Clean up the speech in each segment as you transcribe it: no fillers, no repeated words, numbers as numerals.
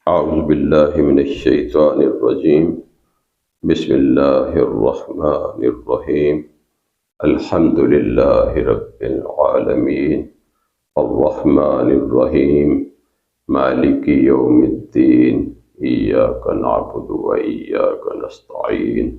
أعوذ بالله من الشيطان الرجيم. بسم الله الرحمن الرحيم. الحمد لله رب العالمين الرحمن الرحيم مالك يوم الدين إياك نعبد وإياك نستعين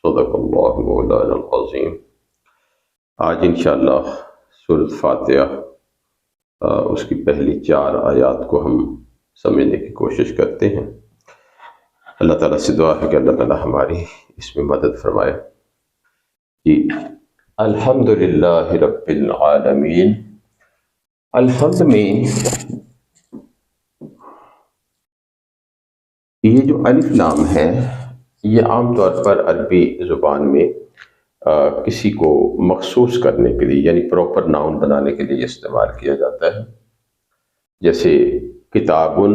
صدق الله مولانا العظيم. آج انشاءاللہ سورۃ فاتحہ اس کی پہلی 4 آیات کو ہم سمجھنے کی کوشش کرتے ہیں۔ اللہ تعالیٰ سے دعا ہے کہ اللہ تعالیٰ ہماری اس میں مدد فرمائے۔ جی، الحمدللہ رب العالمین۔ الحمد میں یہ جو الف لام ہے، یہ عام طور پر عربی زبان میں کسی کو مخصوص کرنے کے لیے، یعنی پراپر ناؤن بنانے کے لیے استعمال کیا جاتا ہے۔ جیسے کتابن،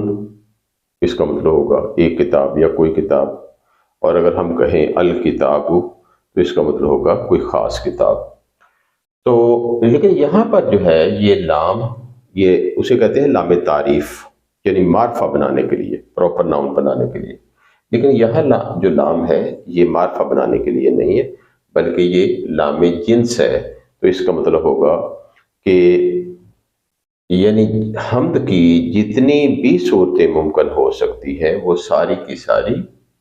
اس کا مطلب ہوگا ایک کتاب یا کوئی کتاب، اور اگر ہم کہیں الکتاب تو اس کا مطلب ہوگا کوئی خاص کتاب۔ تو لیکن یہاں پر جو ہے یہ لام، یہ اسے کہتے ہیں لام تعریف، یعنی معرفہ بنانے کے لیے، پراپر ناؤن بنانے کے لیے۔ لیکن یہاں جو لام ہے یہ معرفہ بنانے کے لیے نہیں ہے، بلکہ یہ لام جنس ہے۔ تو اس کا مطلب ہوگا کہ یعنی حمد کی جتنی بھی صورتیں ممکن ہو سکتی ہیں وہ ساری کی ساری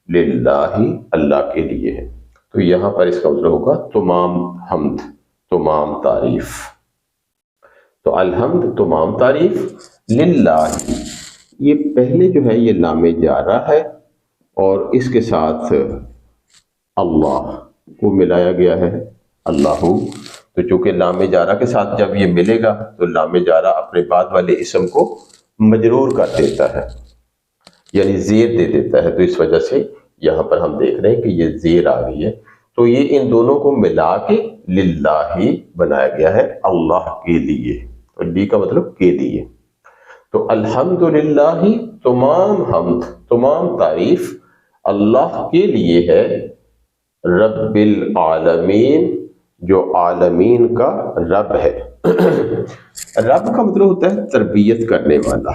للہ، اللہ کے لیے ہے۔ تو یہاں پر اس کا مطلب ہوگا تمام حمد، تمام تعریف۔ تو الحمد تمام تعریف للہ، یہ پہلے جو ہے یہ لام جارہ ہے اور اس کے ساتھ اللہ کو ملایا گیا ہے، اللہ۔ تو چونکہ لام جارہ کے ساتھ جب یہ ملے گا تو لام جارہ اپنے بعد والے اسم کو مجرور کر دیتا ہے، یعنی زیر دے دیتا ہے۔ تو اس وجہ سے یہاں پر ہم دیکھ رہے ہیں کہ یہ زیر آ گئی ہے۔ تو یہ ان دونوں کو ملا کے للہ بنایا گیا ہے، اللہ کے لیے۔ اور لی کا مطلب کے لیے۔ تو الحمدللہ، تمام حمد، تمام تعریف اللہ کے لیے ہے، رب العالمین، جو عالمین کا رب ہے۔ رب کا مطلب ہوتا ہے تربیت کرنے والا،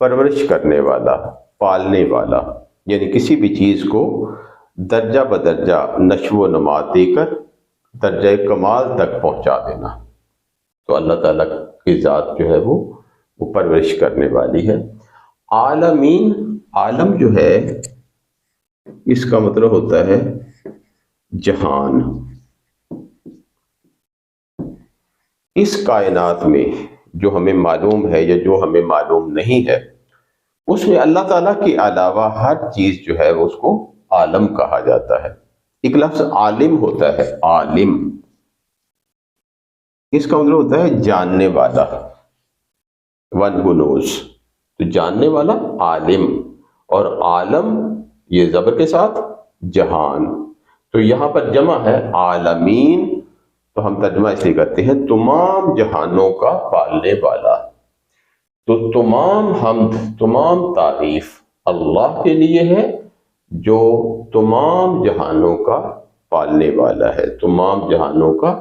پرورش کرنے والا، پالنے والا، یعنی کسی بھی چیز کو درجہ بدرجہ نشو و نما دے کر درجہ کمال تک پہنچا دینا۔ تو اللہ تعالیٰ کی ذات جو ہے وہ پرورش کرنے والی ہے۔ عالمین، عالم جو ہے اس کا مطلب ہوتا ہے جہان۔ اس کائنات میں جو ہمیں معلوم ہے یا جو ہمیں معلوم نہیں ہے، اس میں اللہ تعالیٰ کے علاوہ ہر چیز جو ہے اس کو عالم کہا جاتا ہے۔ ایک لفظ عالم ہوتا ہے، عالم، اس کا مطلب ہوتا ہے جاننے والا، ون ہو نوز۔ تو جاننے والا عالم، اور عالم یہ زبر کے ساتھ جہان۔ تو یہاں پر جمع ہے عالمین، تو ہم ترجمہ اس لیے کرتے ہیں تمام جہانوں کا پالنے والا۔ تو تمام حمد، تمام تعریف اللہ کے لیے ہے جو تمام جہانوں کا پالنے والا ہے، تمام جہانوں کا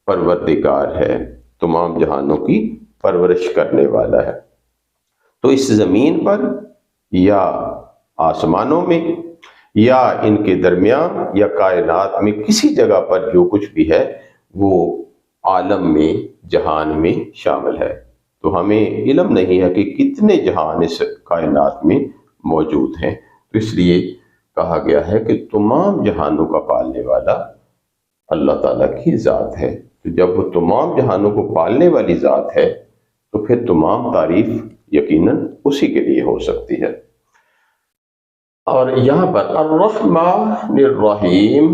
پروردگار ہے، تمام جہانوں کی پرورش کرنے والا ہے۔ تو اس زمین پر یا آسمانوں میں یا ان کے درمیان یا کائنات میں کسی جگہ پر جو کچھ بھی ہے وہ عالم میں، جہان میں شامل ہے۔ تو ہمیں علم نہیں ہے کہ کتنے جہان اس کائنات میں موجود ہیں۔ تو اس لیے کہا گیا ہے کہ تمام جہانوں کا پالنے والا اللہ تعالیٰ کی ذات ہے۔ تو جب وہ تمام جہانوں کو پالنے والی ذات ہے تو پھر تمام تعریف یقیناً اسی کے لیے ہو سکتی ہے۔ اور یہاں پر الرحمن الرحیم،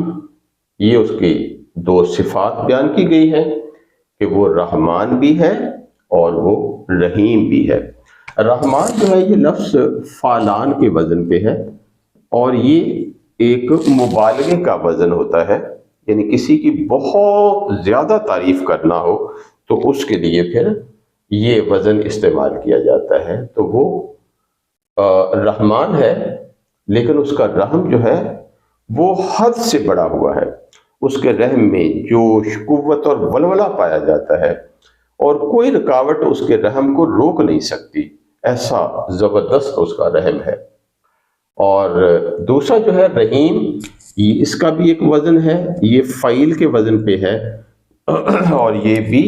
یہ اس کی 2 صفات بیان کی گئی ہے کہ وہ رحمان بھی ہے اور وہ رحیم بھی ہے۔ رحمان جو ہے یہ لفظ فعلان کے وزن پہ ہے، اور یہ ایک مبالغے کا وزن ہوتا ہے، یعنی کسی کی بہت زیادہ تعریف کرنا ہو تو اس کے لیے پھر یہ وزن استعمال کیا جاتا ہے۔ تو وہ رحمان ہے، لیکن اس کا رحم جو ہے وہ حد سے بڑا ہوا ہے۔ اس کے رحم میں جوش، قوت اور ولولہ پایا جاتا ہے، اور کوئی رکاوٹ اس کے رحم کو روک نہیں سکتی۔ ایسا زبردست اس کا رحم ہے۔ اور دوسرا جو ہے رحیم، اس کا بھی ایک وزن ہے، یہ فعیل کے وزن پہ ہے اور یہ بھی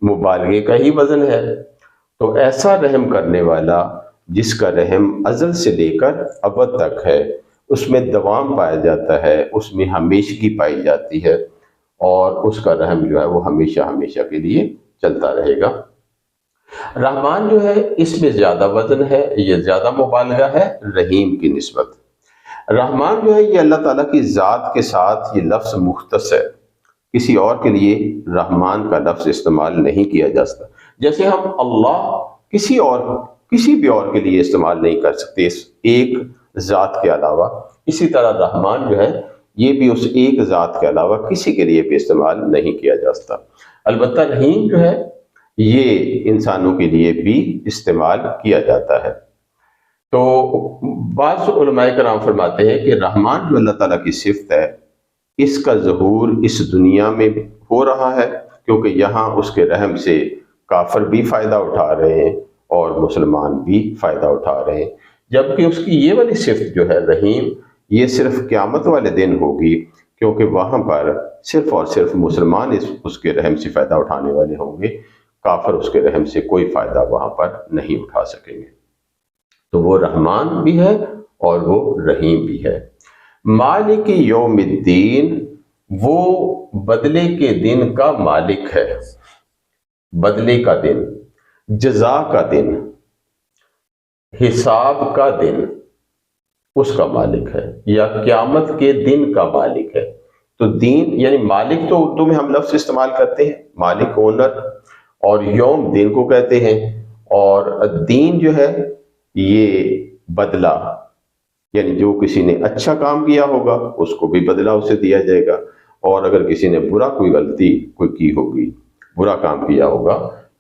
مبالغے کا ہی وزن ہے۔ تو ایسا رحم کرنے والا جس کا رحم ازل سے لے کر ابد تک ہے، اس میں دوام پایا جاتا ہے، اس میں ہمیشگی پائی جاتی ہے، اور اس کا رحم جو ہے وہ ہمیشہ ہمیشہ کے لیے چلتا رہے گا۔ رحمان جو ہے اس میں زیادہ وزن ہے، یہ زیادہ مبالغہ ہے رحیم کی نسبت۔ رحمان جو ہے یہ اللہ تعالیٰ کی ذات کے ساتھ یہ لفظ مختص ہے، کسی اور کے لیے رحمان کا لفظ استعمال نہیں کیا جا سکتا۔ جیسے ہم اللہ کسی بھی اور کے لیے استعمال نہیں کر سکتے اس ایک ذات کے علاوہ، اسی طرح رحمان جو ہے یہ بھی اس ایک ذات کے علاوہ کسی کے لیے بھی استعمال نہیں کیا جا سکتا۔ البتہ رحیم جو ہے یہ انسانوں کے لیے بھی استعمال کیا جاتا ہے۔ تو بعض علماء کرام فرماتے ہیں کہ رحمان جو اللہ تعالیٰ کی صفت ہے، اس کا ظہور اس دنیا میں ہو رہا ہے، کیونکہ یہاں اس کے رحم سے کافر بھی فائدہ اٹھا رہے ہیں اور مسلمان بھی فائدہ اٹھا رہے ہیں، جبکہ اس کی یہ والی صفت جو ہے رحیم، یہ صرف قیامت والے دن ہوگی، کیونکہ وہاں پر صرف اور صرف مسلمان اس کے رحم سے فائدہ اٹھانے والے ہوں گے، کافر اس کے رحم سے کوئی فائدہ وہاں پر نہیں اٹھا سکیں گے۔ تو وہ رحمان بھی ہے اور وہ رحیم بھی ہے۔ مالک یوم الدین، وہ بدلے کے دن کا مالک ہے، بدلے کا دن، جزا کا دن، حساب کا دن اس کا مالک ہے، یا قیامت کے دن کا مالک ہے۔ تو دین یعنی مالک تو اردو میں ہم لفظ استعمال کرتے ہیں، مالک اونر، اور یوم دن کو کہتے ہیں، اور دین جو ہے یہ بدلہ، یعنی جو کسی نے اچھا کام کیا ہوگا اس کو بھی بدلہ اسے دیا جائے گا، اور اگر کسی نے کوئی غلطی کی ہوگی، برا کام کیا ہوگا،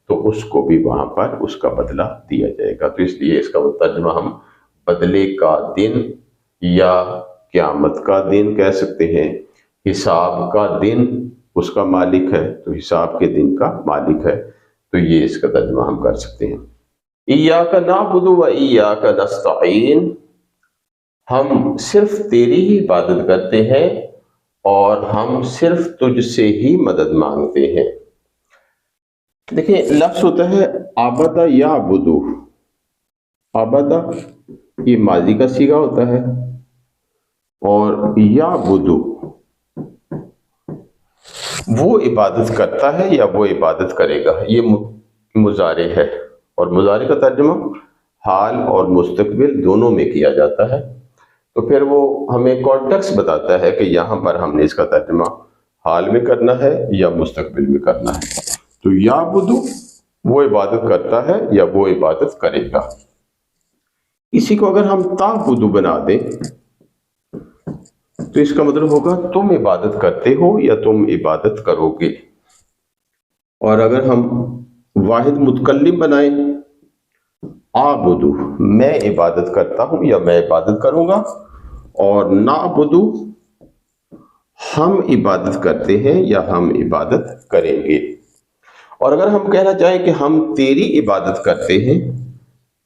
تو اس کو بھی وہاں پر اس کا بدلہ دیا جائے گا۔ تو اس لیے اس کا ترجمہ ہم بدلے کا دن یا قیامت کا دن کہہ سکتے ہیں۔ حساب کا دن اس کا مالک ہے، تو حساب کے دن کا مالک ہے، تو یہ اس کا ترجمہ ہم کر سکتے ہیں۔ ایاک نعبد و ایاک نستعین، ہم صرف تیری ہی عبادت کرتے ہیں اور ہم صرف تجھ سے ہی مدد مانگتے ہیں۔ دیکھیں لفظ ہوتا ہے عبد یعبد، عبد یہ ماضی کا صیغہ ہوتا ہے، اور یعبد وہ عبادت کرتا ہے یا وہ عبادت کرے گا، یہ مضارع ہے، اور مضارع کا ترجمہ حال اور مستقبل دونوں میں کیا جاتا ہے۔ تو پھر وہ ہمیں کانٹیکسٹ بتاتا ہے کہ یہاں پر ہم نے اس کا ترجمہ حال میں کرنا ہے یا مستقبل میں کرنا ہے۔ تو یعبد وہ عبادت کرتا ہے یا وہ عبادت کرے گا۔ اسی کو اگر ہم تعبد بنا دیں تو اس کا مطلب ہوگا تم عبادت کرتے ہو یا تم عبادت کرو گے، اور اگر ہم واحد متکلم بنائیں اعبد، میں عبادت کرتا ہوں یا میں عبادت کروں گا، اور نعبد ہم عبادت کرتے ہیں یا ہم عبادت کریں گے۔ اور اگر ہم کہنا چاہیں کہ ہم تیری عبادت کرتے ہیں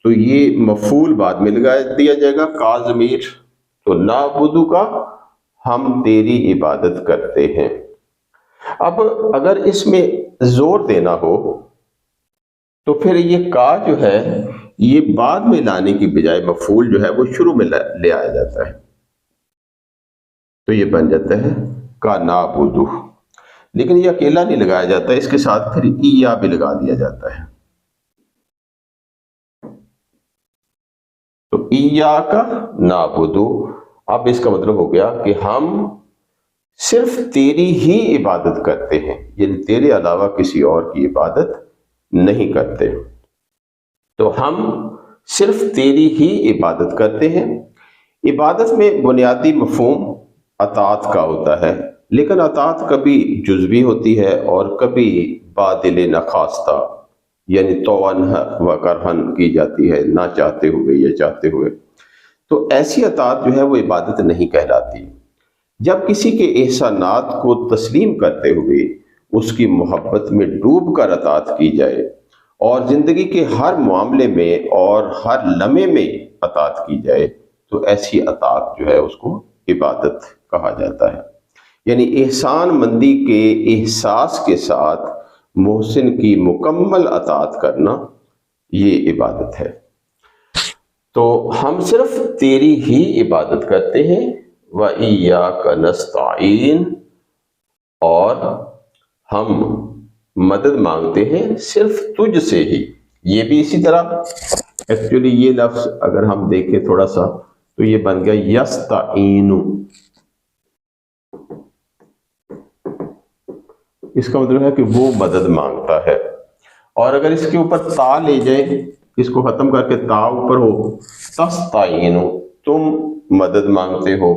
تو یہ مفعول بعد میں لگا دیا جائے گا کا ضمیر، تو نعبد کا ہم تیری عبادت کرتے ہیں۔ اب اگر اس میں زور دینا ہو تو پھر یہ کا جو ہے یہ بعد میں لانے کی بجائے مفعول جو ہے وہ شروع میں لے آیا جاتا ہے، تو یہ بن جاتا ہے کا نعبد، لیکن یہ اکیلا نہیں لگایا جاتا، اس کے ساتھ پھر ایا بھی لگا دیا جاتا ہے۔ تو ایاک نعبد، اب اس کا مطلب ہو گیا کہ ہم صرف تیری ہی عبادت کرتے ہیں، یعنی تیرے علاوہ کسی اور کی عبادت نہیں کرتے۔ تو ہم صرف تیری ہی عبادت کرتے ہیں۔ عبادت میں بنیادی مفہوم اطاعت کا ہوتا ہے، لیکن اطاعت کبھی جزوی ہوتی ہے اور کبھی بادل نخواستہ، یعنی طوعاً و کرہاً کی جاتی ہے، نہ چاہتے ہوئے یا چاہتے ہوئے۔ تو ایسی اطاعت جو ہے وہ عبادت نہیں کہلاتی۔ جب کسی کے احسانات کو تسلیم کرتے ہوئے اس کی محبت میں ڈوب کر اطاعت کی جائے اور زندگی کے ہر معاملے میں اور ہر لمحے میں اطاعت کی جائے تو ایسی اطاعت جو ہے اس کو عبادت کہا جاتا ہے. یعنی احسان مندی کے احساس کے ساتھ محسن کی مکمل اطاعت کرنا یہ عبادت ہے. تو ہم صرف تیری ہی عبادت کرتے ہیں وَإِيَّاكَ نَسْتَعِينُ، اور ہم مدد مانگتے ہیں صرف تجھ سے ہی. یہ بھی اسی طرح ایکچولی یہ لفظ اگر ہم دیکھیں تھوڑا سا تو یہ بن گیا یستعین. اس کا مطلب ہے کہ وہ مدد مانگتا ہے. اور اگر اس کے اوپر تا لے جائیں، اس کو ختم کر کے تا اوپر ہو، تستعین، تم مدد مانگتے ہو.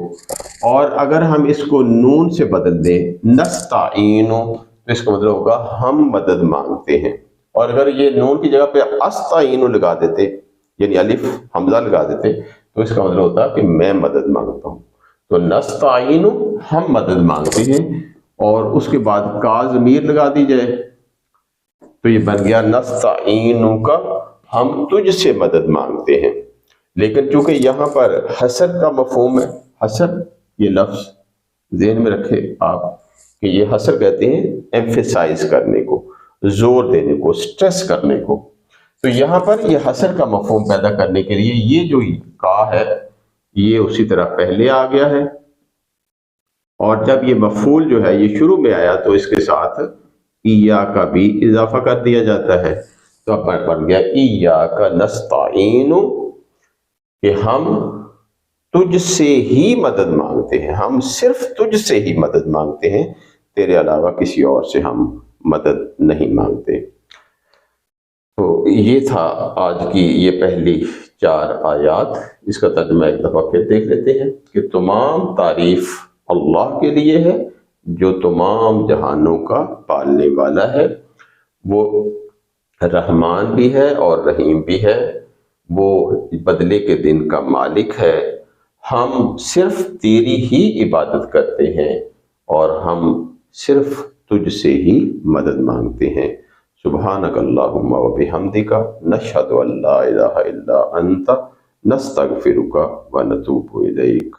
اور اگر ہم اس کو نون سے بدل دیں نستعین تو اس کا مطلب ہوگا ہم مدد مانگتے ہیں. اور اگر یہ نون کی جگہ پہ استعین لگا دیتے، یعنی الف حمزہ لگا دیتے، تو اس کا مطلب ہوتا کہ میں مدد مانگتا ہوں. تو نستعین ہم مدد مانگتے ہیں، اور اس کے بعد کا ضمیر لگا دی جائے تو یہ بن گیا نستعین کا، ہم تجھ سے مدد مانگتے ہیں. لیکن چونکہ یہاں پر حسر کا مفہوم ہے، حسر یہ لفظ ذہن میں رکھے آپ کہ یہ حسر کہتے ہیں ایمفیسائز کرنے کو، زور دینے کو، سٹریس کرنے کو. تو یہاں پر یہ حسر کا مفہوم پیدا کرنے کے لیے یہ جو کا ہے یہ اسی طرح پہلے آ گیا ہے، اور جب یہ مفعول جو ہے یہ شروع میں آیا تو اس کے ساتھ ایاک بھی اضافہ کر دیا جاتا ہے. تو اب بن گیا ایاک نستعین، کہ ہم تجھ سے ہی مدد مانگتے ہیں، ہم صرف تجھ سے ہی مدد مانگتے ہیں، تیرے علاوہ کسی اور سے ہم مدد نہیں مانگتے. تو یہ تھا آج کی یہ پہلی 4 آیات. اس کا ترجمہ ایک دفعہ پھر دیکھ لیتے ہیں کہ تمام تعریف اللہ کے لیے ہے جو تمام جہانوں کا پالنے والا ہے. وہ رحمان بھی ہے اور رحیم بھی ہے، وہ بدلے کے دن کا مالک ہے. ہم صرف تیری ہی عبادت کرتے ہیں اور ہم صرف تجھ سے ہی مدد مانگتے ہیں. سبحانک اللہم و بحمدک، نشہد ان لا الہ الا انت، نستغفرک و نتوب الیک.